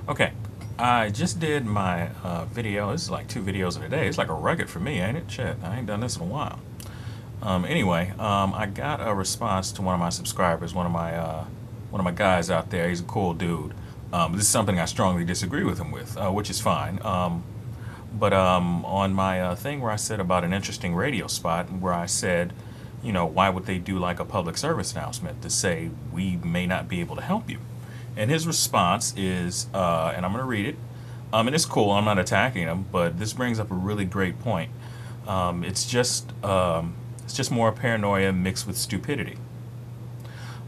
Okay, I just did my video. This is like 2 videos in a day. It's like a record for me, ain't it? Shit, I ain't done this in a while. I got a response to one of my subscribers, one of my guys out there. He's a cool dude. This is something I strongly disagree with him with, which is fine. On my thing where I said about an interesting radio spot, where I said, why would they do like a public service announcement to say we may not be able to help you? And his response is, and I'm going to read it. And it's cool. I'm not attacking him, but this brings up a really great point. Um, it's just, um, it's just more paranoia mixed with stupidity.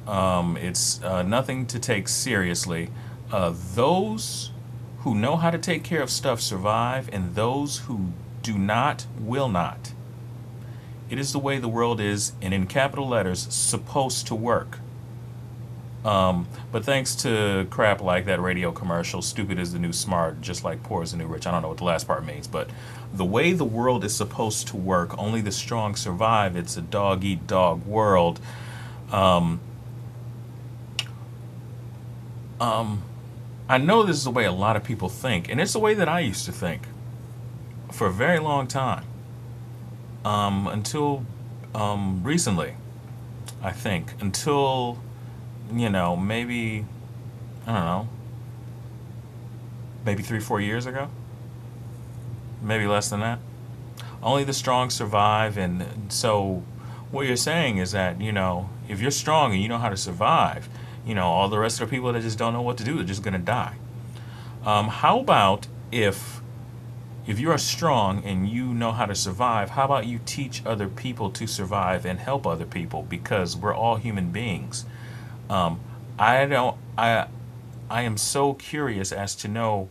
It's nothing to take seriously. Those who know how to take care of stuff survive, and those who do not will not. It is the way the world is, and in capital letters, supposed to work. But thanks to crap like that radio commercial, stupid is the new smart, just like poor is the new rich. I don't know what the last part means, but the way the world is supposed to work, only the strong survive. It's a dog eat dog world. Um, I know this is the way a lot of people think, and it's the way that I used to think for a very long time. Until recently, I think. Until, maybe, I don't know, maybe 3, 4 years ago, maybe less than that. Only the strong survive, and so what you're saying is that, if you're strong and you know how to survive, all the rest of the people that just don't know what to do, they're just gonna die. How about if you are strong and you know how to survive, how about you teach other people to survive and help other people, because we're all human beings. Um, I don't I am so curious as to know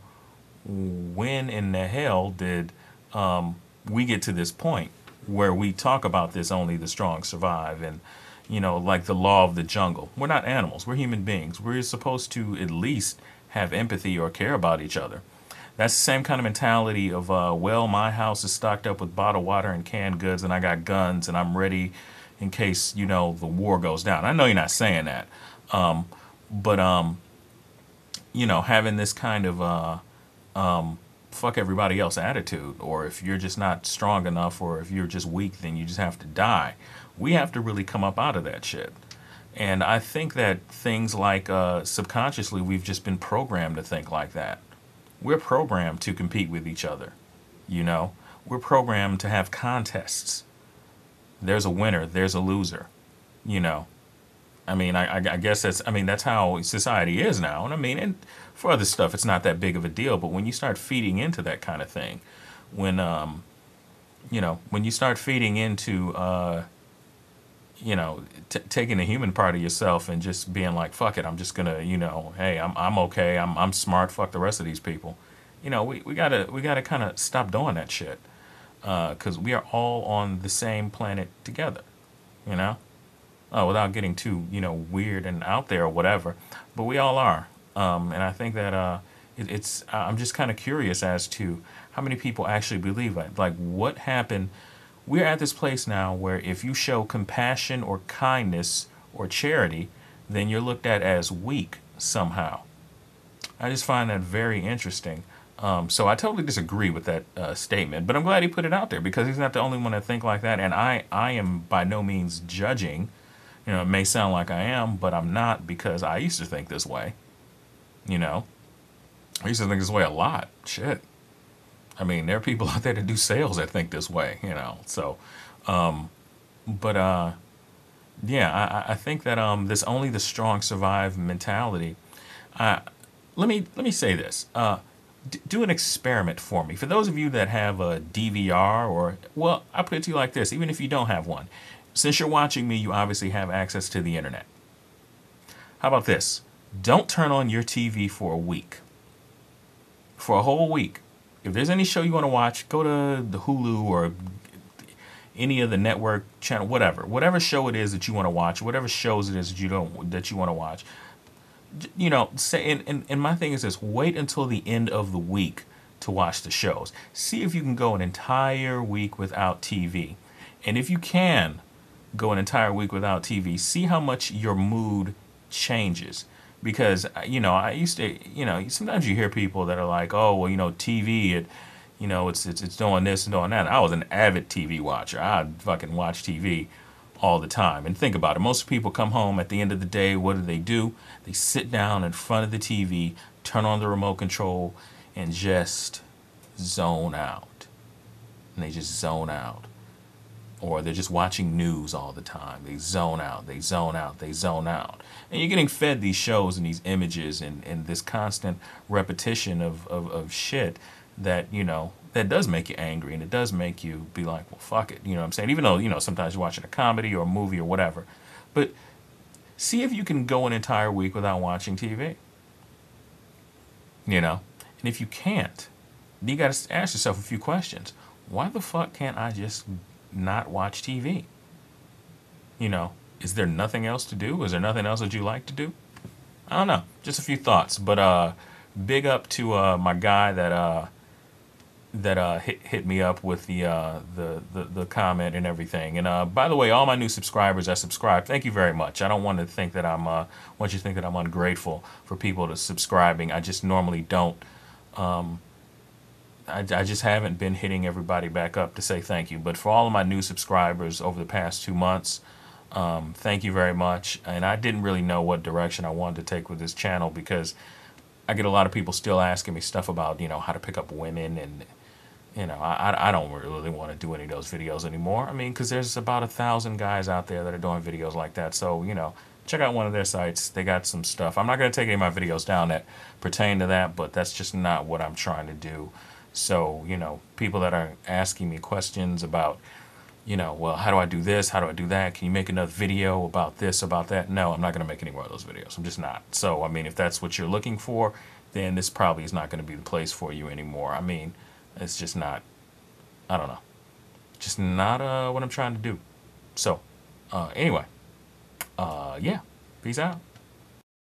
when in the hell did we get to this point where we talk about this only the strong survive, and like the law of the jungle. We're not animals, we're human beings. We're supposed to at least have empathy or care about each other. That's the same kind of mentality of, well, my house is stocked up with bottled water and canned goods, and I got guns, and I'm ready in case, the war goes down. I know you're not saying that. Um, but having this kind of fuck everybody else attitude, or if you're just not strong enough, or if you're just weak, then you just have to die. We have to really come up out of that shit. And I think that things like subconsciously, we've just been programmed to think like that. We're programmed to compete with each other. You know, we're programmed to have contests. There's a winner, there's a loser. You know, I guess that's how society is now. And and for other stuff, it's not that big of a deal. But when you start feeding into that kind of thing, when when you start feeding into taking the human part of yourself and just being like, fuck it, I'm just gonna, hey, I'm okay, I'm smart, fuck the rest of these people. We gotta kind of stop doing that shit, because we are all on the same planet together, you know. Without getting too, weird and out there or whatever, but we all are. And I think that I'm just kind of curious as to how many people actually believe it. Like, what happened? We're at this place now where if you show compassion or kindness or charity, then you're looked at as weak somehow. I just find that very interesting. So I totally disagree with that statement, but I'm glad he put it out there because he's not the only one that think like that. And I am by no means judging. It may sound like I am, but I'm not, because I used to think this way. You know, I used to think this way a lot. Shit. There are people out there that do sales that think this way. So, but yeah, I think that this only the strong survive mentality. Uh, let me say this. Do an experiment for me. For those of you that have a DVR, or, well, I put it to you like this: even if you don't have one, since you're watching me, you obviously have access to the internet. How about this? Don't turn on your TV for a week. For a whole week. If there's any show you want to watch, go to the Hulu or any of the network channel, whatever show it is that you want to watch, whatever shows it is that you want to watch. Say, and my thing is this: wait until the end of the week to watch the shows. See if you can go an entire week without TV, and if you can go an entire week without TV, see how much your mood changes. because I used to, sometimes you hear people that are like, oh well, TV, it's doing this and doing that. I was an avid TV watcher. I fucking watch TV all the time. And think about it. Most people come home at the end of the day. What do? They sit down in front of the TV, turn on the remote control, and just zone out. And they just zone out. Or they're just watching news all the time. They zone out, they zone out, they zone out. And you're getting fed these shows and these images and this constant repetition of shit that, that does make you angry, and it does make you be like, well, fuck it. You know what I'm saying? Even though, sometimes you're watching a comedy or a movie or whatever. But see if you can go an entire week without watching TV. And if you can't, you got to ask yourself a few questions. Why the fuck can't I just not watch TV? Is there nothing else to do? Is there nothing else that you like to do? I don't know. Just a few thoughts. But big up to my guy that hit me up with the comment and everything. And by the way, all my new subscribers that subscribe, thank you very much. I don't want to think that want you to think that I'm ungrateful for people to subscribing. I just normally don't. I just haven't been hitting everybody back up to say thank you. But for all of my new subscribers over the past 2 months, thank you very much. And I didn't really know what direction I wanted to take with this channel, because I get a lot of people still asking me stuff about, how to pick up women. And, I don't really want to do any of those videos anymore. I mean, because there's about 1,000 guys out there that are doing videos like that. So, check out one of their sites. They got some stuff. I'm not going to take any of my videos down that pertain to that, but that's just not what I'm trying to do. So, people that are asking me questions about, well, how do I do this? How do I do that? Can you make another video about this, about that? No, I'm not going to make any more of those videos. I'm just not. So, I mean, if that's what you're looking for, then this probably is not going to be the place for you anymore. I mean, it's just not, I don't know. Just not what I'm trying to do. So, anyway, yeah, peace out.